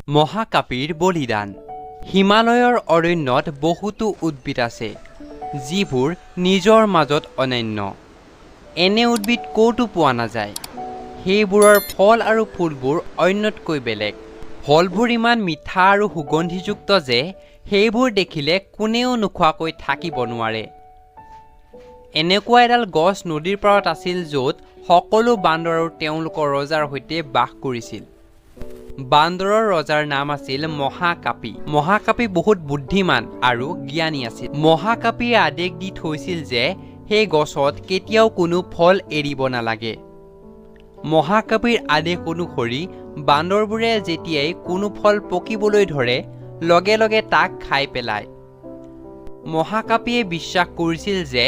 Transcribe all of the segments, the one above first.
মহাকাপিৰ বলিদান। হিমালয়ৰ অৰণ্যত বহুতো উদ্ভিদ আছে যিবোৰ নিজৰ মাজত অনন্য। এনে উদ্ভিদ ক'তো পোৱা নাযায়। সেইবোৰৰ ফল আৰু ফুলবোৰ অন্যতকৈ বেলেগ। ফলবোৰ ইমান মিঠা আৰু সুগন্ধিযুক্ত যে সেইবোৰ দেখিলে কোনেও নোখোৱাকৈ থাকিব নোৱাৰে। এনেকুৱা এডাল গছ নদীৰ পাৰত আছিল য'ত সকলো বান্দৰ আৰু তেওঁলোকৰ ৰজাৰ সৈতে বাস কৰিছিল। বান্দৰৰ ৰজাৰ নাম আছিল মহাকাপি। মহাকাপি বহুত বুদ্ধিমান আৰু জ্ঞানী আছিল। মহাকাপিয়ে আদেশ দি থৈছিল যে সেই গছত কেতিয়াও কোনো ফল এৰিব নালাগে। মহাকাপিৰ আদেশ অনুসৰি বান্দৰবোৰে যেতিয়াই কোনো ফল পকিবলৈ ধৰে লগে লগে তাক খাই পেলায়। মহাকাপিয়ে বিশ্বাস কৰিছিল যে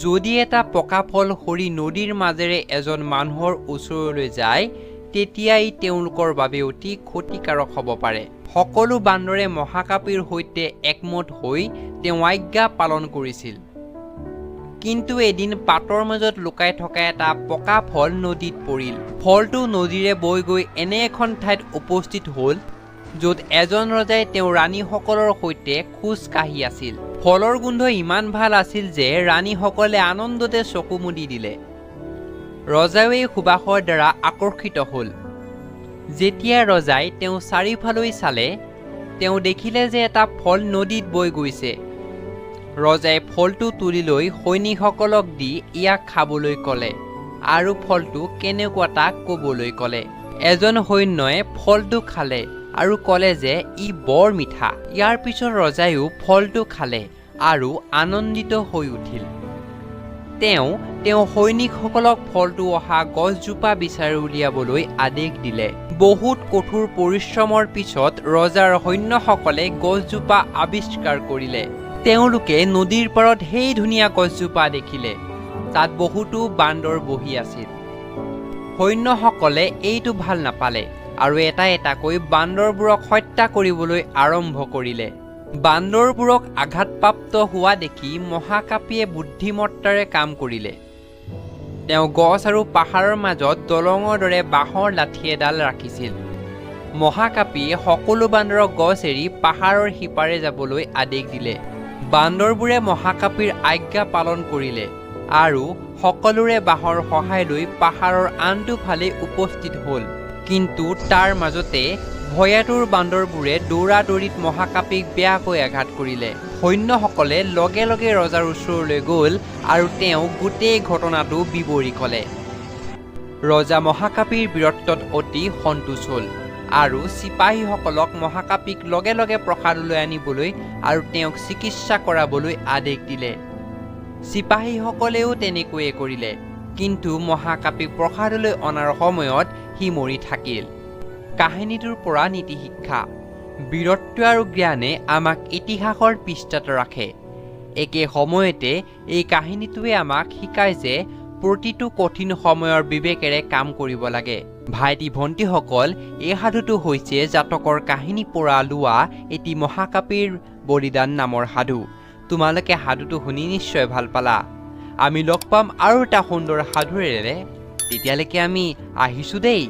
যদি এটা পকা ফল সৰি নদীৰ মাজেৰে এজন মানুহৰ ওচৰলৈ যায় তেতিয়া ই তেওঁলোকৰ বাবে অতি ক্ষতিকাৰক হ'ব পাৰে। সকলো বান্দৰে মহাকাপিৰ সৈতে একমত হৈ তেওঁ আজ্ঞা পালন কৰিছিল। কিন্তু এদিন পাতৰ মাজত লুকাই থকা এটা পকা ফল নদীত পৰিল। ফলটো নদীৰে বৈ গৈ এনে এখন ঠাইত উপস্থিত হ'ল য'ত এজন ৰজাই তেওঁৰ ৰাণীসকলৰ সৈতে খোজ কাঢ়ি আছিল। ফলৰ গোন্ধ ইমান ভাল আছিল যে ৰাণীসকলে আনন্দতে চকু মুদি দিলে। ৰজাও এই সুবাসৰ দ্বাৰা আকৰ্ষিত হ'ল। যেতিয়া ৰজাই তেওঁ চাৰিওফালৈ চালে তেওঁ দেখিলে যে এটা ফল নদীত বৈ গৈছে। ৰজাই ফলটো তুলি লৈ সৈনিকসকলক দি ইয়াক খাবলৈ ক'লে আৰু ফলটো কেনেকুৱা তাক ক'বলৈ ক'লে। এজন সৈন্যই ফলটো খালে আৰু ক'লে যে ই বৰ মিঠা। ইয়াৰ পিছত ৰজাইও ফলটো খালে আৰু আনন্দিত হৈ উঠিল। তেওঁ সৈনিকসকলক ফলটো অহা গছজোপা বিচাৰি উলিয়াবলৈ আদেশ দিলে। বহুত কঠোৰ পৰিশ্ৰমৰ পিছত ৰজাৰ সৈন্যসকলে গছজোপা আৱিষ্কাৰ কৰিলে। তেওঁলোকে নদীৰ পাৰত সেই ধুনীয়া গছজোপা দেখিলে তাত বহুতো বান্দৰ বহি আছিল। সৈন্যসকলে এইটো ভাল নাপালে আৰু এটা এটাকৈ বান্দৰবোৰক হত্যা কৰিবলৈ আৰম্ভ কৰিলে। বান্দৰবোৰক আঘাতপ্ৰাপ্ত হোৱা দেখি মহাকাপিয়ে বুদ্ধিমত্তাৰে কাম কৰিলে। তেওঁ গছ আৰু পাহাৰৰ মাজত দলঙৰ দৰে বাঁহৰ লাঠি এডাল ৰাখিছিল। মহাকাপিয়ে সকলো বান্দৰক গছ এৰি পাহাৰৰ সিপাৰে যাবলৈ আদেশ দিলে। বান্দৰবোৰে মহাকাপিৰ আজ্ঞা পালন কৰিলে আৰু সকলোৰে বাঁহৰ সহায় লৈ পাহাৰৰ আনটো ফালে উপস্থিত হ'ল। কিন্তু তাৰ মাজতে ভয়াতুৰ বান্দৰবোৰে দৌৰা-দৌৰিত মহাকাপিক বেয়াকৈ আঘাত কৰিলে। সৈন্যসকলে লগে লগে ৰজাৰ ওচৰলৈ গ'ল আৰু তেওঁ গোটেই ঘটনাটো বিৱৰি ক'লে। ৰজা মহাকাপিৰ বীৰত্বত অতি সন্তুষ্ট হ'ল আৰু চিপাহীসকলক মহাকাপিক লগে লগে প্ৰসাদলৈ আনিবলৈ আৰু তেওঁক চিকিৎসা কৰাবলৈ আদেশ দিলে। চিপাহীসকলেও তেনেকৈয়ে কৰিলে। কিন্তু মহাকাপিক প্ৰসাদলৈ অনাৰ সময়ত সি মৰি থাকিল। কাহিনীটোৰ পৰা নীতি শিক্ষা। বীৰত্ব আৰু জ্ঞানে আমাক ইতিহাসৰ পৃষ্ঠাত ৰাখে। একে সময়তে এই কাহিনীটোৱে আমাক শিকায় যে প্ৰতিটো কঠিন সময়ৰ বিবেকেৰে কাম কৰিব লাগে। ভাইটি ভণ্টিসকল, এই সাধুটো হৈছে জাতকৰ কাহিনী পৰা লোৱা এটি মহাকাপিৰ বলিদান নামৰ সাধু। তোমালোকে সাধুটো শুনি নিশ্চয় ভাল পালা। আমি লগ পাম আৰু এটা সুন্দৰ সাধুৰেৰে। তেতিয়ালৈকে আমি আহিছোঁ দেই।